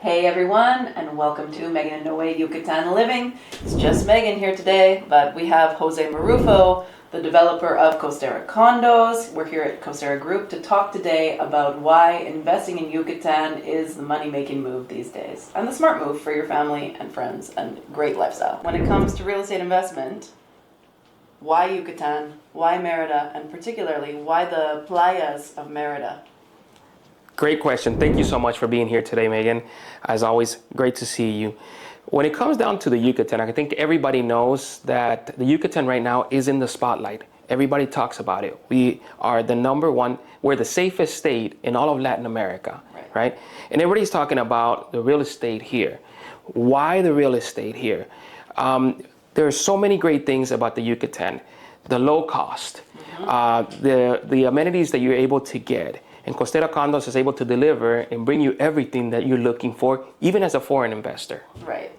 Hey everyone, and welcome to Megan Noe Yucatan Living. It's just Megan here today, but we have José Marufo, the developer of Costera Condos. We're here at Costera Group to talk today about why investing in Yucatan is the money-making move these days, and the smart move for your family and friends and great lifestyle. When it comes to real estate investment, why Yucatan, why Mérida, and particularly why the playas of Mérida? Great question. Thank you so much for being here today, Megan. As always, great to see you. When it comes down to the Yucatan, I think everybody knows that the Yucatan right now is in the spotlight. Everybody talks about it. We are the number one, we're the safest state in all of Latin America, right? And everybody's talking about the real estate here. Why the real estate here? There are so many great things about the Yucatan. The low cost, the amenities that you're able to get. And Costera Condos is able to deliver and bring you everything that you're looking for, even as a foreign investor. Right.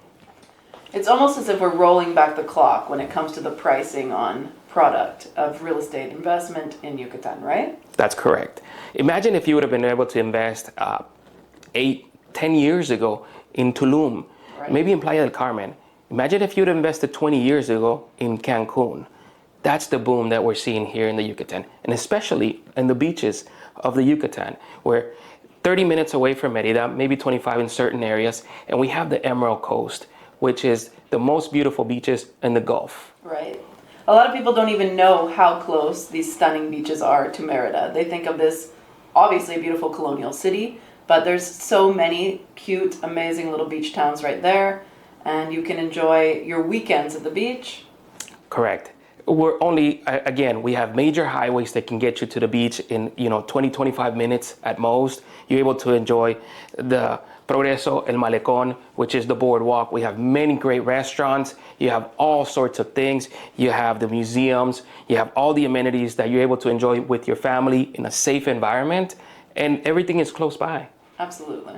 It's almost as if we're rolling back the clock when it comes to the pricing on product of real estate investment in Yucatan, right? That's correct. Imagine if you would have been able to invest 8-10 years ago in Tulum, maybe in Playa del Carmen. Imagine if you'd have invested 20 years ago in Cancun. That's the boom that we're seeing here in the Yucatan, and especially in the beaches of the Yucatan. We're 30 minutes away from Mérida, maybe 25 in certain areas, and we have the Emerald Coast, which is the most beautiful beaches in the Gulf. Right. A lot of people don't even know how close these stunning beaches are to Mérida. They think of this obviously beautiful colonial city, but there's so many cute, amazing little beach towns right there, and you can enjoy your weekends at the beach. Correct. We're only, again, we have major highways that can get you to the beach in 20-25 minutes at most. You're able to enjoy the Progreso, El Malecón, which is the boardwalk. We have many great restaurants. You have all sorts of things. You have the museums. You have all the amenities that you're able to enjoy with your family in a safe environment, and everything is close by. Absolutely.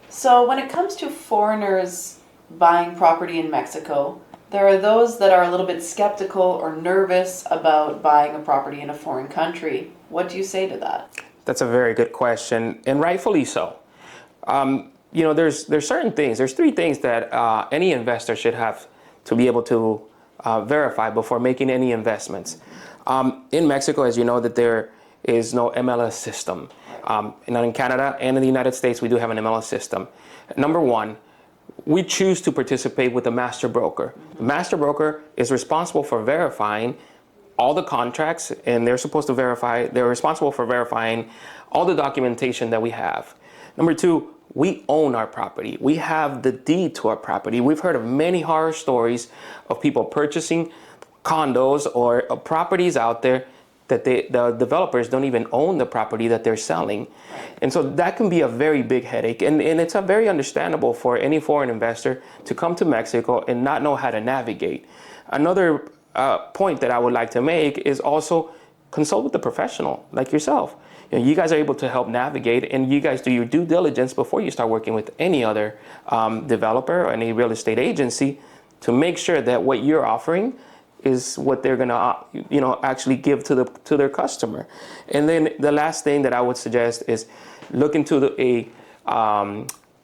So when it comes to foreigners buying property in Mexico, there are those that are a little bit skeptical or nervous about buying a property in a foreign country. What do you say to that? That's a very good question, and rightfully so. There's certain things. There's three things that any investor should have to be able to verify before making any investments. In Mexico, as you know, that there is no MLS system. And in Canada and in the United States, we do have an MLS system. Number one, we choose to participate with a master broker. The master broker is responsible for verifying all the contracts, and they're responsible for verifying all the documentation that we have. Number two, we own our property. We have the deed to our property. We've heard of many horror stories of people purchasing condos or properties out there that the developers don't even own the property that they're selling. And so that can be a very big headache. And it's a very understandable for any foreign investor to come to Mexico and not know how to navigate. Another point that I would like to make is also consult with a professional like yourself. You guys are able to help navigate, and you guys do your due diligence before you start working with any other developer or any real estate agency to make sure that what you're offering is what they're gonna, actually give to their customer. And then the last thing that I would suggest is look into a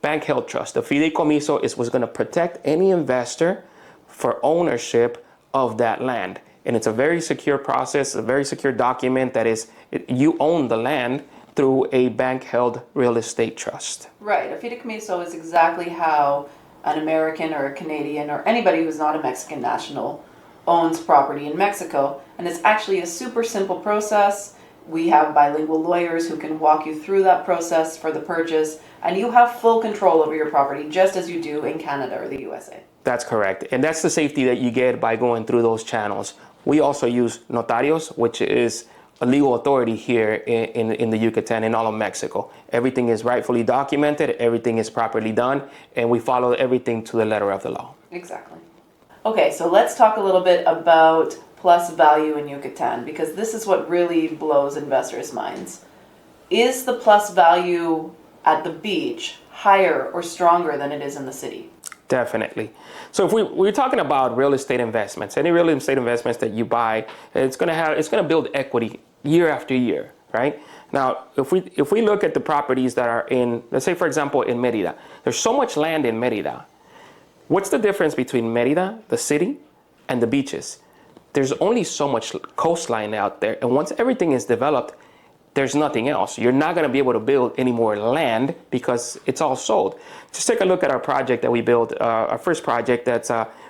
bank-held trust. The fideicomiso is what's gonna protect any investor for ownership of that land. And it's a very secure process, a very secure document that is, you own the land through a bank-held real estate trust. Right, a fideicomiso is exactly how an American or a Canadian or anybody who's not a Mexican national owns property in Mexico, and it's actually a super simple process. We have bilingual lawyers who can walk you through that process for the purchase, and you have full control over your property just as you do in Canada or the USA. That's correct, and that's the safety that you get by going through those channels. We also use notarios, which is a legal authority here in the Yucatan and all of Mexico. Everything is rightfully documented, everything is properly done, and we follow everything to the letter of the law. Exactly. Okay, so let's talk a little bit about plus value in Yucatan, because this is what really blows investors' minds. Is the plus value at the beach higher or stronger than it is in the city? Definitely. So if we're talking about real estate investments, any real estate investments that you buy, it's going to build equity year after year, right? Now, if we look at the properties that are in, let's say, for example, in Mérida, there's so much land in Mérida. What's the difference between Mérida, the city, and the beaches? There's only so much coastline out there, and once everything is developed, there's nothing else. You're not going to be able to build any more land because it's all sold. Just take a look at our project that we built, our first project, that's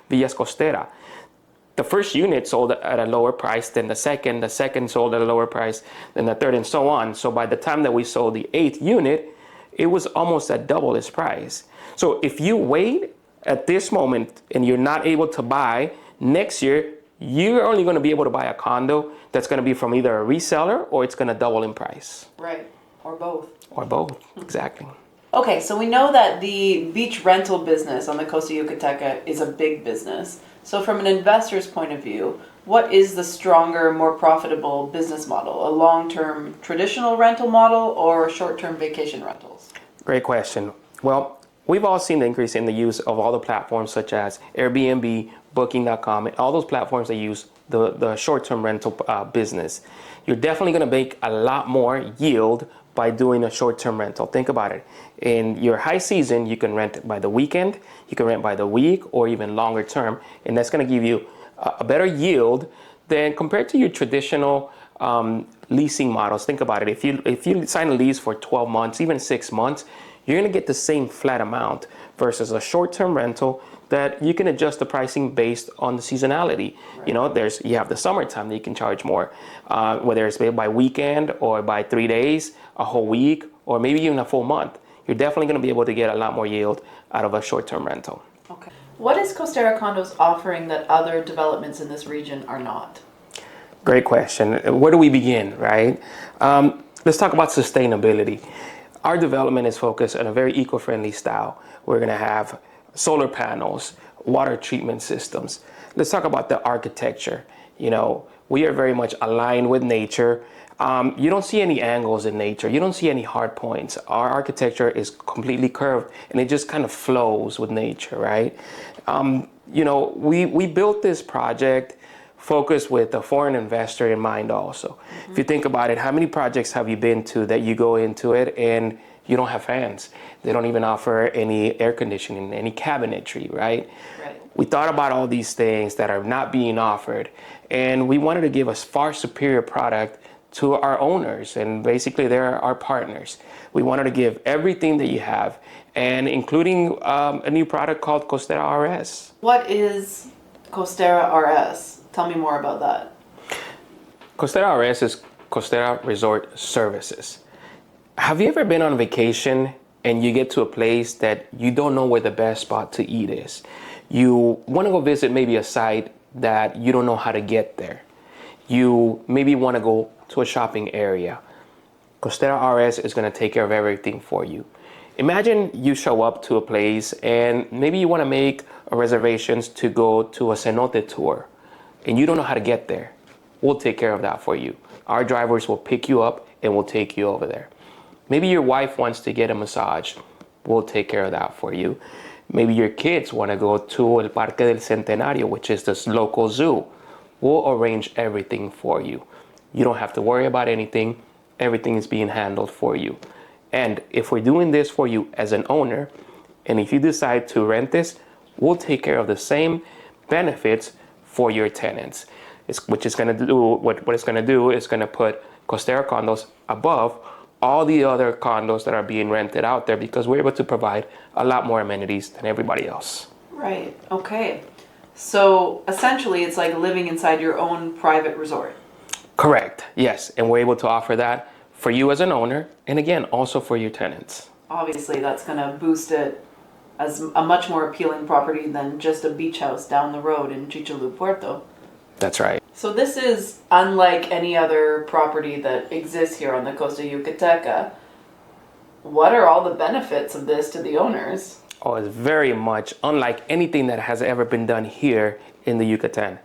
Villas Costera. The first unit sold at a lower price than the second sold at a lower price than the third, and so on. So by the time that we sold the 8th unit, it was almost at double its price. So if you wait at this moment and you're not able to buy, next year, you're only going to be able to buy a condo that's going to be from either a reseller or it's going to double in price. Right, or both. Or both, exactly. Okay, so we know that the beach rental business on the Costa Yucateca is a big business. So from an investor's point of view, what is the stronger, more profitable business model? A long-term traditional rental model or short-term vacation rentals? Great question. Well, we've all seen the increase in the use of all the platforms such as Airbnb, Booking.com, and all those platforms that use the short-term rental business. You're definitely going to make a lot more yield by doing a short-term rental. Think about it. In your high season, you can rent by the weekend, you can rent by the week, or even longer term, and that's going to give you a better yield than compared to your traditional leasing models. Think about it. If you sign a lease for 12 months, even 6 months, you're going to get the same flat amount versus a short-term rental that you can adjust the pricing based on the seasonality. Right. You know, you have the summertime that you can charge more, whether it's by weekend or by 3 days, a whole week, or maybe even a full month. You're definitely going to be able to get a lot more yield out of a short-term rental. Okay. What is Costera Condos offering that other developments in this region are not? Great question. Where do we begin, right? Let's talk about sustainability. Our development is focused on a very eco-friendly style. We're going to have solar panels, water treatment systems. Let's talk about the architecture. You know, we are very much aligned with nature. You don't see any angles in nature. You don't see any hard points. Our architecture is completely curved and it just kind of flows with nature, right? You know, we built this project focused with a foreign investor in mind also. Mm-hmm. If you think about it, how many projects have you been to that you go into it and you don't have fans? They don't even offer any air conditioning, any cabinetry, right? Right. We thought about all these things that are not being offered, and we wanted to give a far superior product to our owners, and basically they're our partners. We wanted to give everything that you have, and including a new product called Costera RS. What is Costera RS? Tell me more about that. Costera RS is Costera Resort Services. Have you ever been on vacation and you get to a place that you don't know where the best spot to eat is? You want to go visit maybe a site that you don't know how to get there. You maybe want to go to a shopping area. Costera RS is going to take care of everything for you. Imagine you show up to a place and maybe you want to make reservations to go to a cenote tour and you don't know how to get there. We'll take care of that for you. Our drivers will pick you up and we'll take you over there. Maybe your wife wants to get a massage. We'll take care of that for you. Maybe your kids want to go to El Parque del Centenario, which is this local zoo. We'll arrange everything for you. You don't have to worry about anything. Everything is being handled for you. And if we're doing this for you as an owner, and if you decide to rent this, we'll take care of the same benefits for your tenants. What it's going to do is going to put Costera Condos above all the other condos that are being rented out there because we're able to provide a lot more amenities than everybody else. Right. Okay. So essentially it's like living inside your own private resort. Correct. Yes. And we're able to offer that for you as an owner and again, also for your tenants. Obviously that's going to boost it as a much more appealing property than just a beach house down the road in Chichalu Puerto. That's right. So this is unlike any other property that exists here on the Costa Yucateca. What are all the benefits of this to the owners? Oh, it's very much unlike anything that has ever been done here in the Yucatán.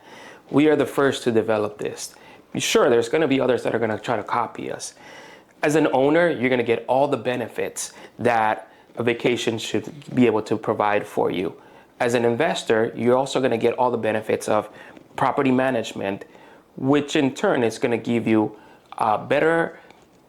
We are the first to develop this. Sure, there's going to be others that are going to try to copy us. As an owner, you're going to get all the benefits that a vacation should be able to provide for you. As an investor, you're also going to get all the benefits of property management, which in turn is going to give you a better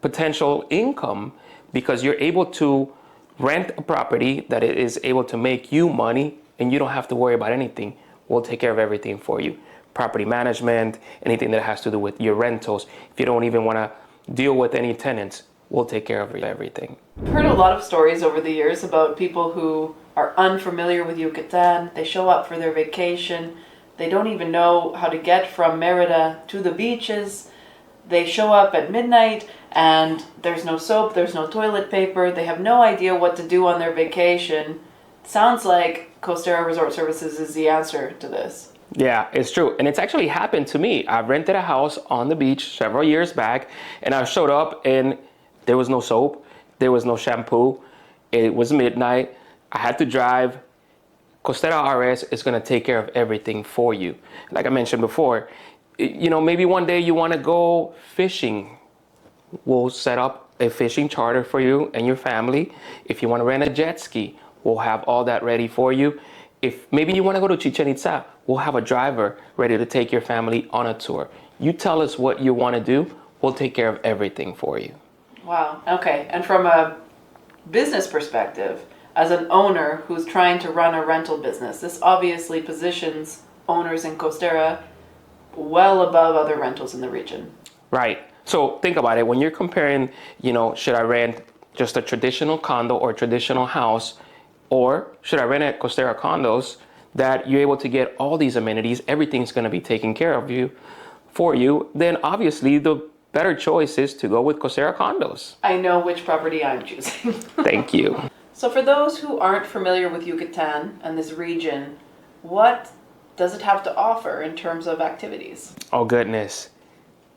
potential income because you're able to rent a property that it is able to make you money and you don't have to worry about anything. We'll take care of everything for you. Property management, anything that has to do with your rentals. If you don't even want to deal with any tenants, we'll take care of everything. I've heard a lot of stories over the years about people who are unfamiliar with Yucatan. They show up for their vacation. They don't even know how to get from Mérida to the beaches. They show up at midnight and there's no soap, there's no toilet paper. They have no idea what to do on their vacation. Sounds like Costera Resort Services is the answer to this. Yeah, it's true. And it's actually happened to me. I rented a house on the beach several years back and I showed up and there was no soap, there was no shampoo. It was midnight. I had to drive. Costera RS is going to take care of everything for you. Like I mentioned before, you know, maybe one day you want to go fishing. We'll set up a fishing charter for you and your family. If you want to rent a jet ski, we'll have all that ready for you. If maybe you want to go to Chichen Itza, we'll have a driver ready to take your family on a tour. You tell us what you want to do, we'll take care of everything for you. Wow. Okay. And from a business perspective, as an owner who's trying to run a rental business, this obviously positions owners in Costera well above other rentals in the region. Right. So think about it. When you're comparing, you know, should I rent just a traditional condo or traditional house, or should I rent at Costera Condos that you're able to get all these amenities, everything's going to be taken care of you for you, then obviously the better choice is to go with Costera Condos. I know which property I'm choosing. Thank you. So for those who aren't familiar with Yucatan and this region, what does it have to offer in terms of activities? Oh goodness.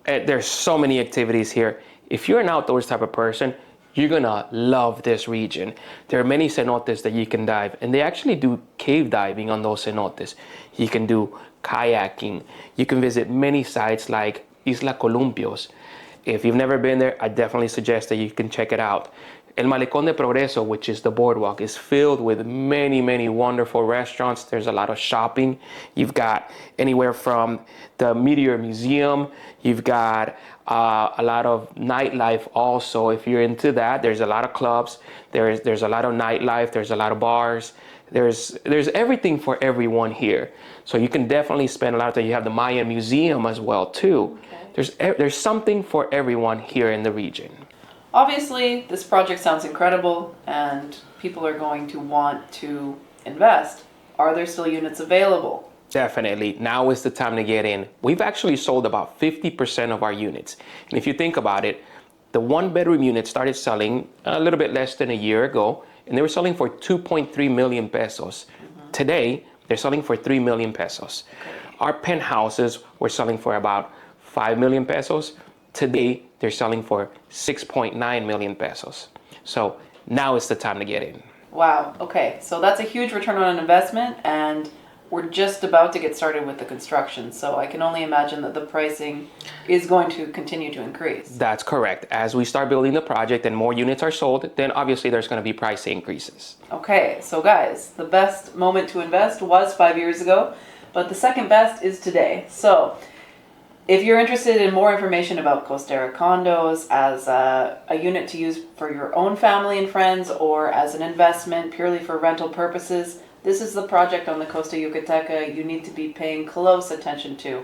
There's so many activities here. If you're an outdoors type of person, you're gonna love this region. There are many cenotes that you can dive, and they actually do cave diving on those cenotes. You can do kayaking. You can visit many sites like Isla Columpios. If you've never been there, I definitely suggest that you can check it out. El Malecón de Progreso, which is the boardwalk, is filled with many, many wonderful restaurants. There's a lot of shopping. You've got anywhere from the Meteor Museum. You've got a lot of nightlife also. If you're into that, there's a lot of clubs. There's a lot of nightlife. There's a lot of bars. There's everything for everyone here. So you can definitely spend a lot of time. You have the Mayan Museum as well too. Okay. There's something for everyone here in the region. Obviously, this project sounds incredible and people are going to want to invest. Are there still units available? Definitely. Now is the time to get in. We've actually sold about 50% of our units. And if you think about it, the one-bedroom unit started selling a little bit less than a year ago, and they were selling for 2.3 million pesos. Mm-hmm. Today, they're selling for 3 million pesos. Okay. Our penthouses were selling for about 5 million pesos. Today, they're selling for 6.9 million pesos. So now is the time to get in. Wow. Okay. So that's a huge return on investment, and we're just about to get started with the construction. So I can only imagine that the pricing is going to continue to increase. That's correct. As we start building the project and more units are sold, then obviously there's going to be price increases. Okay. So guys, the best moment to invest was 5 years ago, but the second best is today. So if you're interested in more information about Costera Condos as a unit to use for your own family and friends, or as an investment purely for rental purposes, this is the project on the Costa Yucateca you need to be paying close attention to.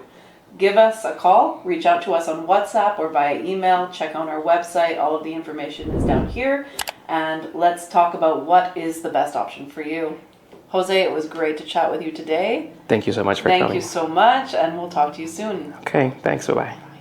Give us a call, reach out to us on WhatsApp or via email, check out our website. All of the information is down here, and let's talk about what is the best option for you. Jose, it was great to chat with you today. Thank you so much for coming. Thank you so much, and we'll talk to you soon. Okay, thanks. Bye-bye.